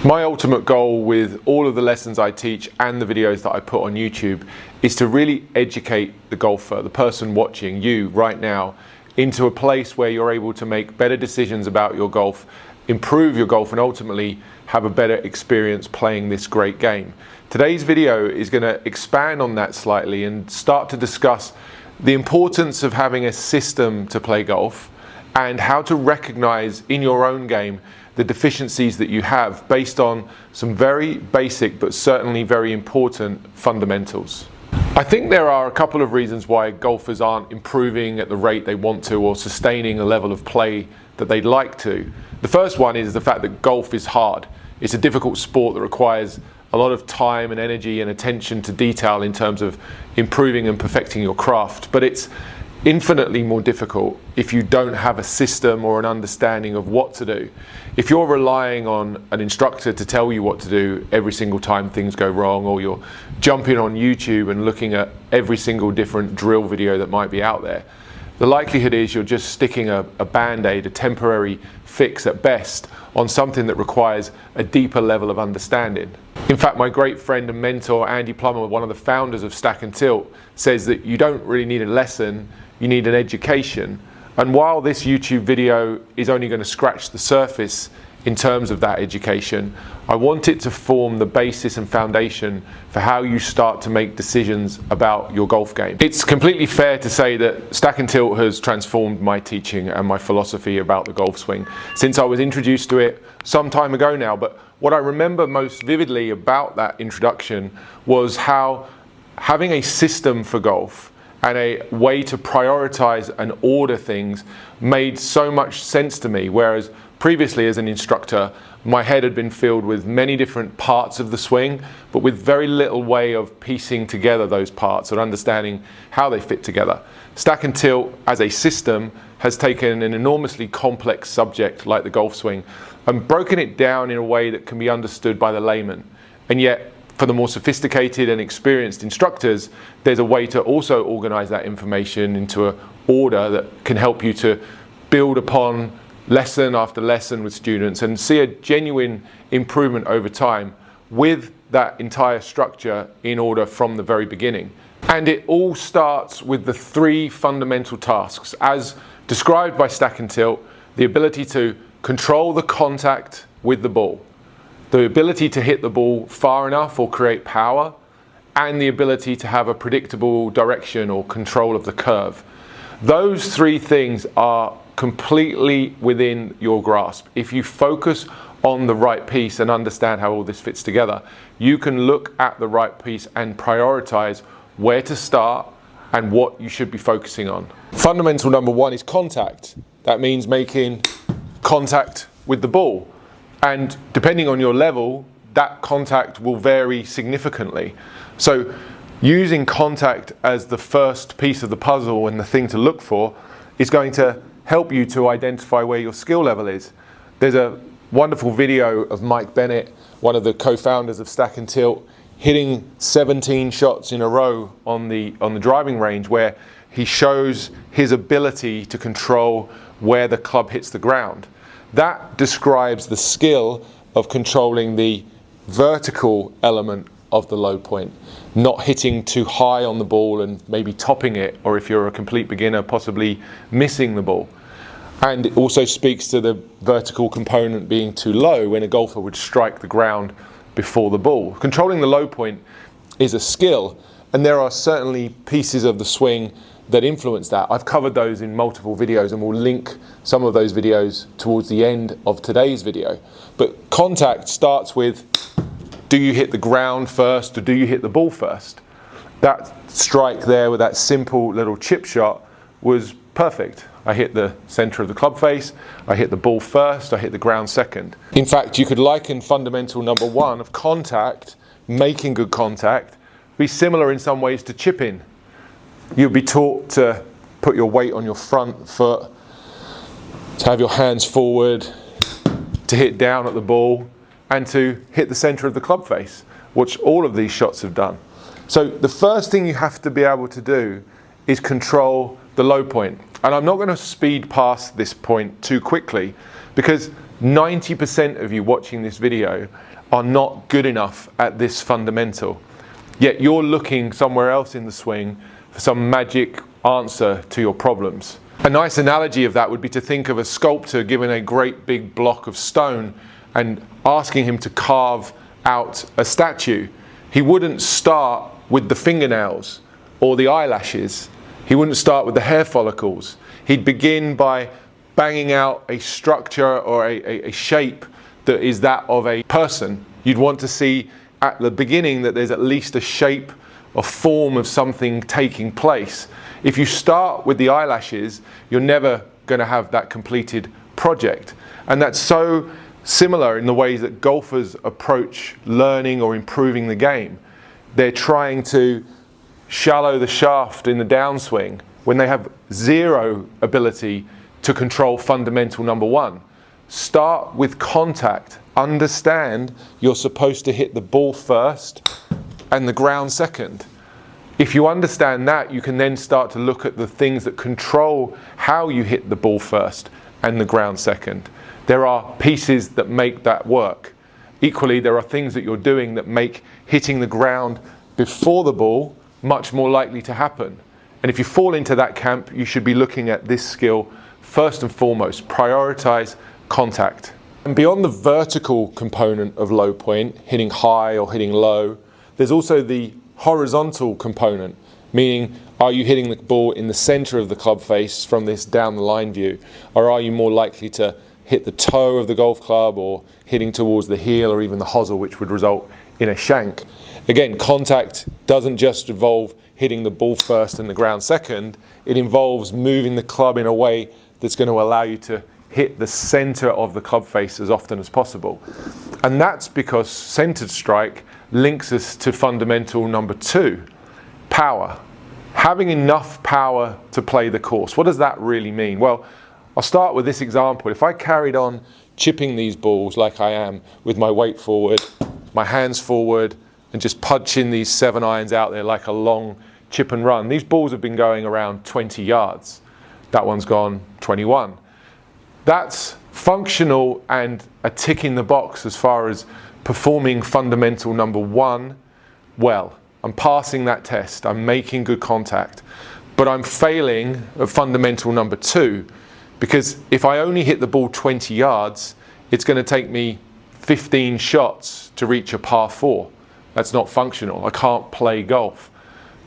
My ultimate goal with all of the lessons I teach and the videos that I put on YouTube is to really educate the golfer, the person watching you right now, into a place where you're able to make better decisions about your golf, improve your golf, and ultimately have a better experience playing this great game. Today's video is going to expand on that slightly and start to discuss the importance of having a system to play golf and how to recognize in your own game the deficiencies that you have based on some very basic but certainly very important fundamentals. I think there are a couple of reasons why golfers aren't improving at the rate they want to or sustaining a level of play that they'd like to. The first one is the fact that golf is hard. It's a difficult sport that requires a lot of time and energy and attention to detail in terms of improving and perfecting your craft, but it's infinitely more difficult if you don't have a system or an understanding of what to do. If you're relying on an instructor to tell you what to do every single time things go wrong, or you're jumping on YouTube and looking at every single different drill video that might be out there, the likelihood is you're just sticking a band-aid, a temporary fix at best, on something that requires a deeper level of understanding. In fact, my great friend and mentor, Andy Plummer, one of the founders of Stack&Tilt, says that you don't really need a lesson, you need an education. And while this YouTube video is only going to scratch the surface in terms of that education, I want it to form the basis and foundation for how you start to make decisions about your golf game. It's completely fair to say that Stack&Tilt has transformed my teaching and my philosophy about the golf swing since I was introduced to it some time ago now. But what I remember most vividly about that introduction was how having a system for golf and a way to prioritize and order things made so much sense to me, whereas previously as an instructor, my head had been filled with many different parts of the swing, but with very little way of piecing together those parts or understanding how they fit together. Stack&Tilt as a system has taken an enormously complex subject like the golf swing and broken it down in a way that can be understood by the layman. And yet, for the more sophisticated and experienced instructors, there's a way to also organize that information into an order that can help you to build upon lesson after lesson with students and see a genuine improvement over time with that entire structure in order from the very beginning. And it all starts with the three fundamental tasks as described by Stack&Tilt: the ability to control the contact with the ball, the ability to hit the ball far enough or create power, and the ability to have a predictable direction or control of the curve. Those three things are completely within your grasp. If you focus on the right piece and understand how all this fits together, you can look at the right piece and prioritize where to start and what you should be focusing on. Fundamental number one is contact. That means making contact with the ball. And depending on your level, that contact will vary significantly. So using contact as the first piece of the puzzle and the thing to look for is going to help you to identify where your skill level is. There's a wonderful video of Mike Bennett, one of the co-founders of Stack&Tilt, hitting 17 shots in a row on the driving range, where he shows his ability to control where the club hits the ground. That describes the skill of controlling the vertical element of the low point, not hitting too high on the ball and maybe topping it, or if you're a complete beginner, possibly missing the ball. And it also speaks to the vertical component being too low when a golfer would strike the ground before the ball. Controlling the low point is a skill, and there are certainly pieces of the swing that influence that. I've covered those in multiple videos and will link some of those videos towards the end of today's video. But contact starts with, do you hit the ground first or do you hit the ball first? That strike there with that simple little chip shot was perfect. I hit the center of the club face, I hit the ball first, I hit the ground second. In fact, you could liken fundamental number one of contact, making good contact, be similar in some ways to chipping. You'll be taught to put your weight on your front foot, to have your hands forward, to hit down at the ball, and to hit the center of the club face, which all of these shots have done. So the first thing you have to be able to do is control the low point. And I'm not going to speed past this point too quickly, because 90% of you watching this video are not good enough at this fundamental. Yet you're looking somewhere else in the swing for some magic answer to your problems. A nice analogy of that would be to think of a sculptor given a great big block of stone and asking him to carve out a statue. He wouldn't start with the fingernails or the eyelashes. He wouldn't start with the hair follicles. He'd begin by banging out a structure or a shape that is that of a person. You'd want to see at the beginning that there's at least a shape, a form of something taking place. If you start with the eyelashes, you're never going to have that completed project. And that's so similar in the ways that golfers approach learning or improving the game. They're trying to shallow the shaft in the downswing when they have zero ability to control fundamental number one. Start with contact. Understand you're supposed to hit the ball first and the ground second. If you understand that, you can then start to look at the things that control how you hit the ball first and the ground second. There are pieces that make that work. Equally, there are things that you're doing that make hitting the ground before the ball much more likely to happen. And if you fall into that camp, you should be looking at this skill first and foremost. Prioritize contact. And beyond the vertical component of low point, hitting high or hitting low, there's also the horizontal component, meaning are you hitting the ball in the center of the club face from this down the line view, or are you more likely to hit the toe of the golf club or hitting towards the heel or even the hosel, which would result in a shank. Again, contact doesn't just involve hitting the ball first and the ground second, it involves moving the club in a way that's going to allow you to hit the center of the club face as often as possible. And that's because centered strike links us to fundamental number two, power. Having enough power to play the course. What does that really mean? Well, I'll start with this example. If I carried on chipping these balls like I am with my weight forward, my hands forward, and just punching these 7-irons out there like a long chip and run, these balls have been going around 20 yards. That one's gone 21. That's functional and a tick in the box as far as performing fundamental number one well. I'm passing that test, I'm making good contact, but I'm failing at fundamental number two, because if I only hit the ball 20 yards, it's going to take me 15 shots to reach a par 4. That's not functional. I can't play golf.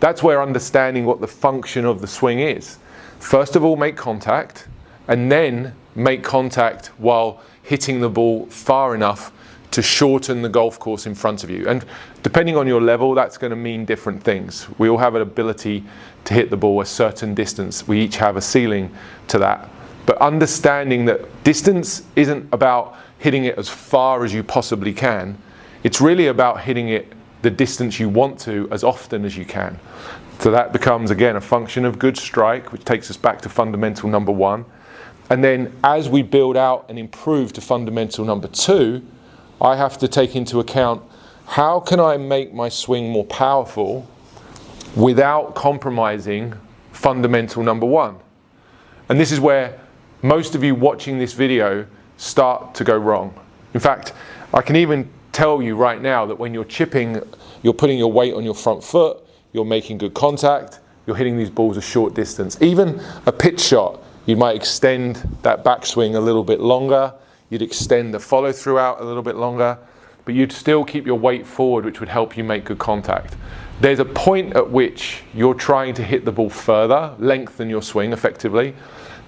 That's where understanding what the function of the swing is. First of all, make contact, and then make contact while hitting the ball far enough to shorten the golf course in front of you. And depending on your level, that's going to mean different things. We all have an ability to hit the ball a certain distance. We each have a ceiling to that. But understanding that distance isn't about hitting it as far as you possibly can. It's really about hitting it the distance you want to as often as you can. So that becomes, again, a function of good strike, which takes us back to fundamental number one. And then as we build out and improve to fundamental number two, I have to take into account how can I make my swing more powerful without compromising fundamental number one. And this is where most of you watching this video start to go wrong. In fact, I can even tell you right now that when you're chipping, you're putting your weight on your front foot, you're making good contact, you're hitting these balls a short distance. Even a pitch shot, you might extend that backswing a little bit longer, you'd extend the follow through out a little bit longer, but you'd still keep your weight forward, which would help you make good contact. There's a point at which you're trying to hit the ball further, lengthen your swing effectively,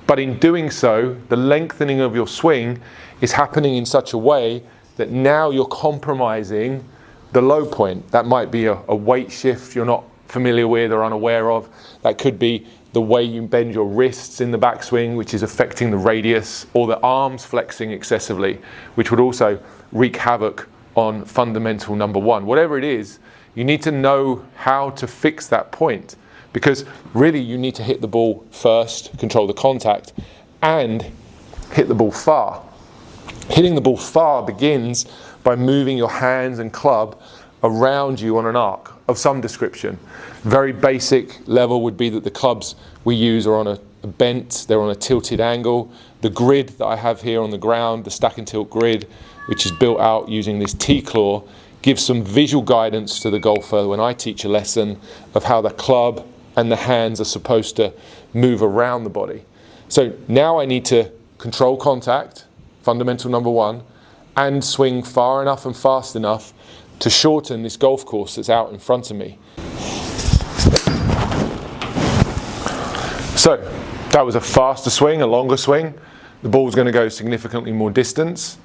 but in doing so, the lengthening of your swing is happening in such a way that now you're compromising the low point. That might be a weight shift you're not familiar with or unaware of. That could be the way you bend your wrists in the backswing, which is affecting the radius, or the arms flexing excessively, which would also wreak havoc on fundamental number one. Whatever it is, you need to know how to fix that point, because really you need to hit the ball first, control the contact, and hit the ball far. Hitting the ball far begins by moving your hands and club around you on an arc of some description. Very basic level would be that the clubs we use are on a bent, they're on a tilted angle. The grid that I have here on the ground, the stack and tilt grid, which is built out using this T-claw, gives some visual guidance to the golfer when I teach a lesson of how the club and the hands are supposed to move around the body. So now I need to control contact, fundamental number one, and swing far enough and fast enough to shorten this golf course that's out in front of me. So that was a faster swing, a longer swing. The ball's going to go significantly more distance.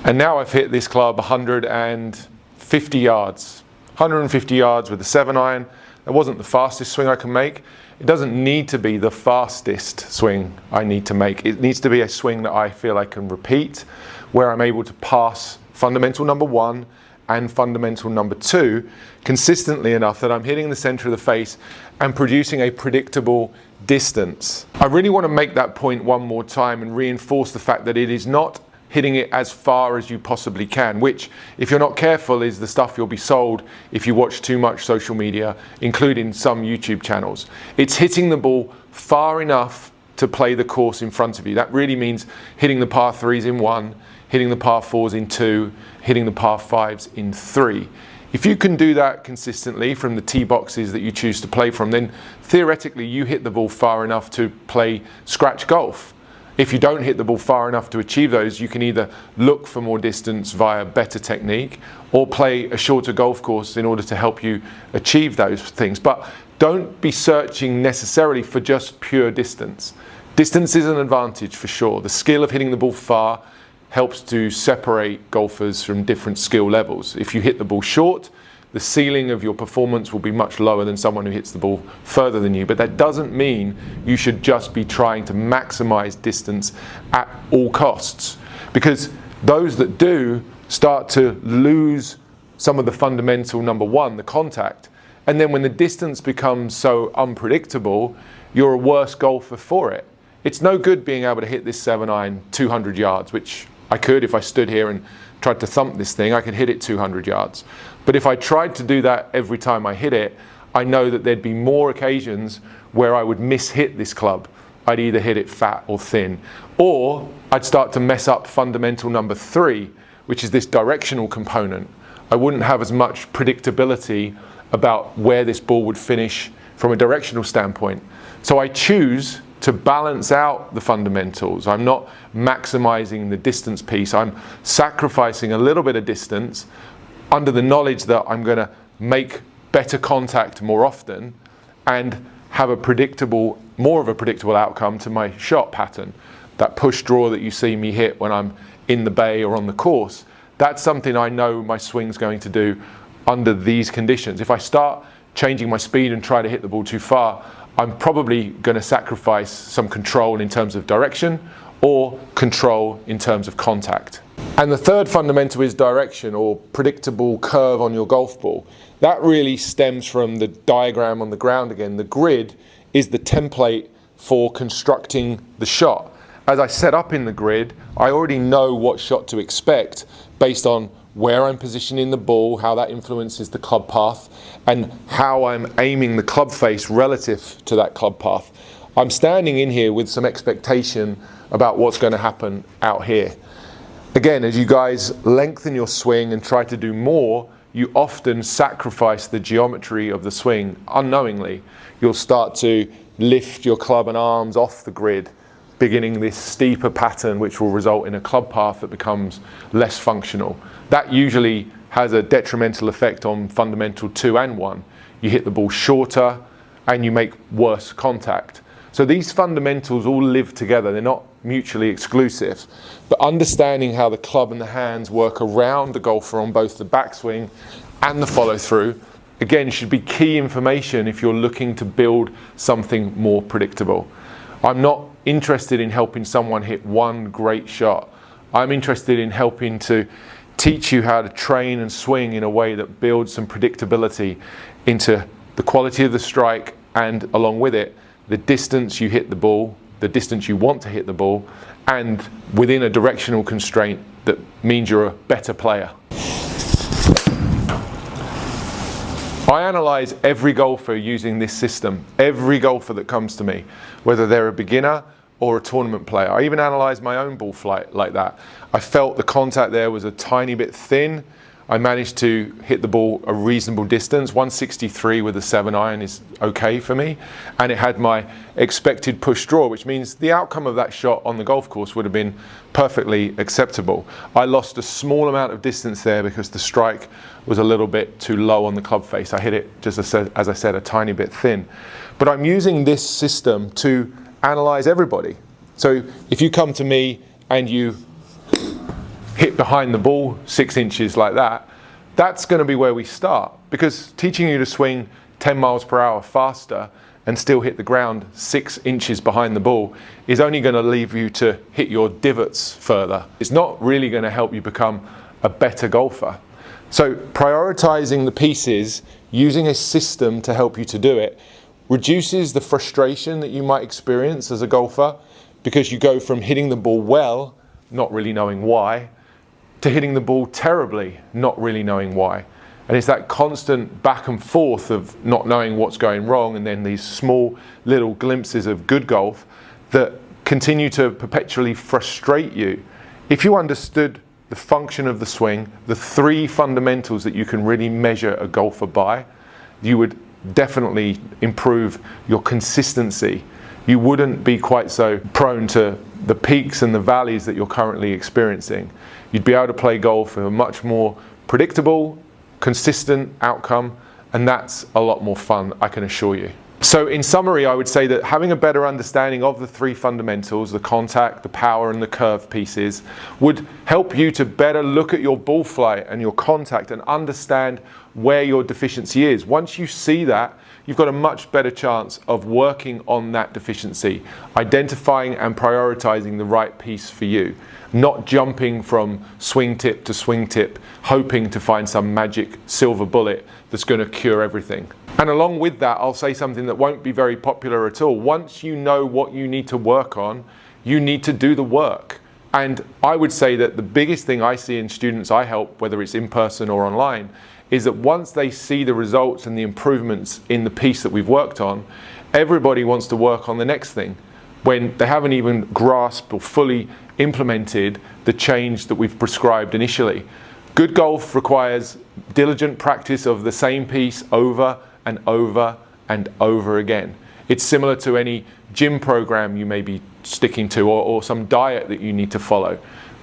And now I've hit this club 150 yards. 150 yards with a 7-iron. That wasn't the fastest swing I can make. It doesn't need to be the fastest swing I need to make. It needs to be a swing that I feel I can repeat, where I'm able to pass fundamental number one and fundamental number two consistently enough that I'm hitting the center of the face and producing a predictable distance. I really want to make that point one more time and reinforce the fact that it is not hitting it as far as you possibly can, which, if you're not careful, is the stuff you'll be sold if you watch too much social media, including some YouTube channels. It's hitting the ball far enough to play the course in front of you. That really means hitting the par threes in one, hitting the par fours in two, hitting the par fives in three. If you can do that consistently from the tee boxes that you choose to play from, then theoretically you hit the ball far enough to play scratch golf. If you don't hit the ball far enough to achieve those, you can either look for more distance via better technique or play a shorter golf course in order to help you achieve those things. But don't be searching necessarily for just pure distance. Distance is an advantage for sure. The skill of hitting the ball far helps to separate golfers from different skill levels. If you hit the ball short, the ceiling of your performance will be much lower than someone who hits the ball further than you. But that doesn't mean you should just be trying to maximize distance at all costs, because those that do start to lose some of the fundamental number one, the contact. And then when the distance becomes so unpredictable, you're a worse golfer for it. It's no good being able to hit this 7-iron 200 yards, which I could if I stood here and tried to thump this thing. I could hit it 200 yards. But if I tried to do that every time I hit it, I know that there'd be more occasions where I would miss-hit this club. I'd either hit it fat or thin, or I'd start to mess up fundamental number three, which is this directional component. I wouldn't have as much predictability about where this ball would finish from a directional standpoint. So I choose to balance out the fundamentals. I'm not maximizing the distance piece. I'm sacrificing a little bit of distance under the knowledge that I'm going to make better contact more often and have more of a predictable outcome to my shot pattern. That push draw that you see me hit when I'm in the bay or on the course, that's something I know my swing's going to do under these conditions. If I start changing my speed and try to hit the ball too far, I'm probably going to sacrifice some control in terms of direction or control in terms of contact. And the third fundamental is direction, or predictable curve on your golf ball. That really stems from the diagram on the ground again. The grid is the template for constructing the shot. As I set up in the grid, I already know what shot to expect based on where I'm positioning the ball, how that influences the club path, and how I'm aiming the club face relative to that club path. I'm standing in here with some expectation about what's going to happen out here. Again, as you guys lengthen your swing and try to do more, you often sacrifice the geometry of the swing unknowingly. You'll start to lift your club and arms off the grid, beginning this steeper pattern which will result in a club path that becomes less functional. That usually has a detrimental effect on fundamental 2 and 1. You hit the ball shorter and you make worse contact. So these fundamentals all live together. They're not mutually exclusive. But understanding how the club and the hands work around the golfer on both the backswing and the follow through, again, should be key information if you're looking to build something more predictable. I'm not interested in helping someone hit one great shot. I'm interested in helping to teach you how to train and swing in a way that builds some predictability into the quality of the strike, and along with it, the distance you hit the ball, the distance you want to hit the ball, and within a directional constraint that means you're a better player. I analyze every golfer using this system, every golfer that comes to me, whether they're a beginner or a tournament player. I even analyze my own ball flight like that. I felt the contact there was a tiny bit thin. I managed to hit the ball a reasonable distance. 163 with a 7-iron is okay for me. And it had my expected push draw, which means the outcome of that shot on the golf course would have been perfectly acceptable. I lost a small amount of distance there because the strike was a little bit too low on the club face. I hit it, just as I said, a tiny bit thin. But I'm using this system to analyze everybody. So if you come to me and you hit behind the ball 6 inches like that, that's going to be where we start, because teaching you to swing 10 miles per hour faster and still hit the ground 6 inches behind the ball is only going to leave you to hit your divots further. It's not really going to help you become a better golfer. So prioritizing the pieces, using a system to help you to do it, reduces the frustration that you might experience as a golfer, because you go from hitting the ball well, not really knowing why, to hitting the ball terribly, not really knowing why. And it's that constant back and forth of not knowing what's going wrong, and then these small little glimpses of good golf that continue to perpetually frustrate you. If you understood the function of the swing, the 3 fundamentals that you can really measure a golfer by, you would definitely improve your consistency. You wouldn't be quite so prone to the peaks and the valleys that you're currently experiencing. You'd be able to play golf with a much more predictable, consistent outcome, and that's a lot more fun, I can assure you. So in summary, I would say that having a better understanding of the 3 fundamentals, the contact, the power, and the curve pieces, would help you to better look at your ball flight and your contact and understand where your deficiency is. Once you see that, you've got a much better chance of working on that deficiency, identifying and prioritizing the right piece for you, not jumping from swing tip to swing tip, hoping to find some magic silver bullet that's going to cure everything. And along with that, I'll say something that won't be very popular at all. Once you know what you need to work on, you need to do the work. And I would say that the biggest thing I see in students I help, whether it's in person or online, is that once they see the results and the improvements in the piece that we've worked on, everybody wants to work on the next thing when they haven't even grasped or fully implemented the change that we've prescribed initially. Good golf requires diligent practice of the same piece over and over and over again. It's similar to any gym program you may be sticking to, or some diet that you need to follow.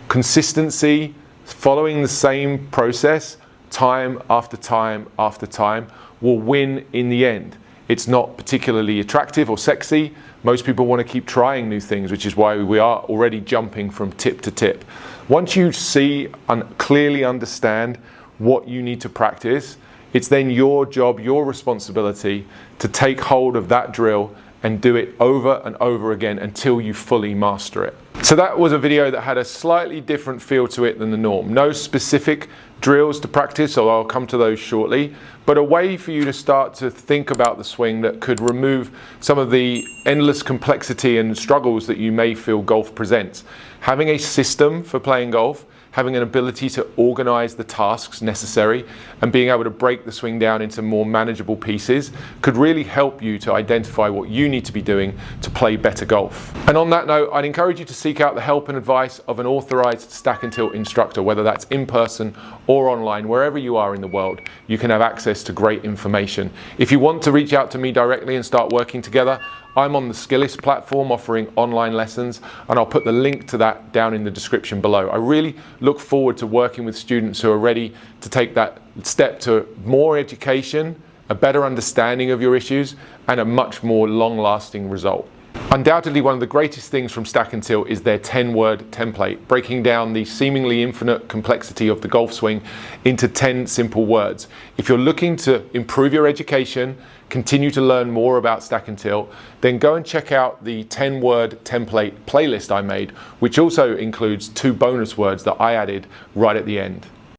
Consistency, following the same process time after time after time, will win in the end. It's not particularly attractive or sexy. Most people want to keep trying new things, which is why we are already jumping from tip to tip. Once you see and clearly understand what you need to practice, it's then your job, your responsibility to take hold of that drill and do it over and over again until you fully master it. So that was a video that had a slightly different feel to it than the norm. No specific drills to practice, so I'll come to those shortly, but a way for you to start to think about the swing that could remove some of the endless complexity and struggles that you may feel golf presents. Having a system for playing golf, having an ability to organize the tasks necessary, and being able to break the swing down into more manageable pieces could really help you to identify what you need to be doing to play better golf. And on that note, I'd encourage you to seek out the help and advice of an authorized Stack and Tilt instructor, whether that's in person or online. Wherever you are in the world, you can have access to great information. If you want to reach out to me directly and start working together, I'm on the Skillist platform offering online lessons, and I'll put the link to that down in the description below. I really look forward to working with students who are ready to take that step to more education, a better understanding of your issues, and a much more long-lasting result. Undoubtedly, one of the greatest things from Stack and Tilt is their 10-word template, breaking down the seemingly infinite complexity of the golf swing into 10 simple words. If you're looking to improve your education, continue to learn more about Stack and Tilt, then go and check out the 10-word template playlist I made, which also includes 2 bonus words that I added right at the end.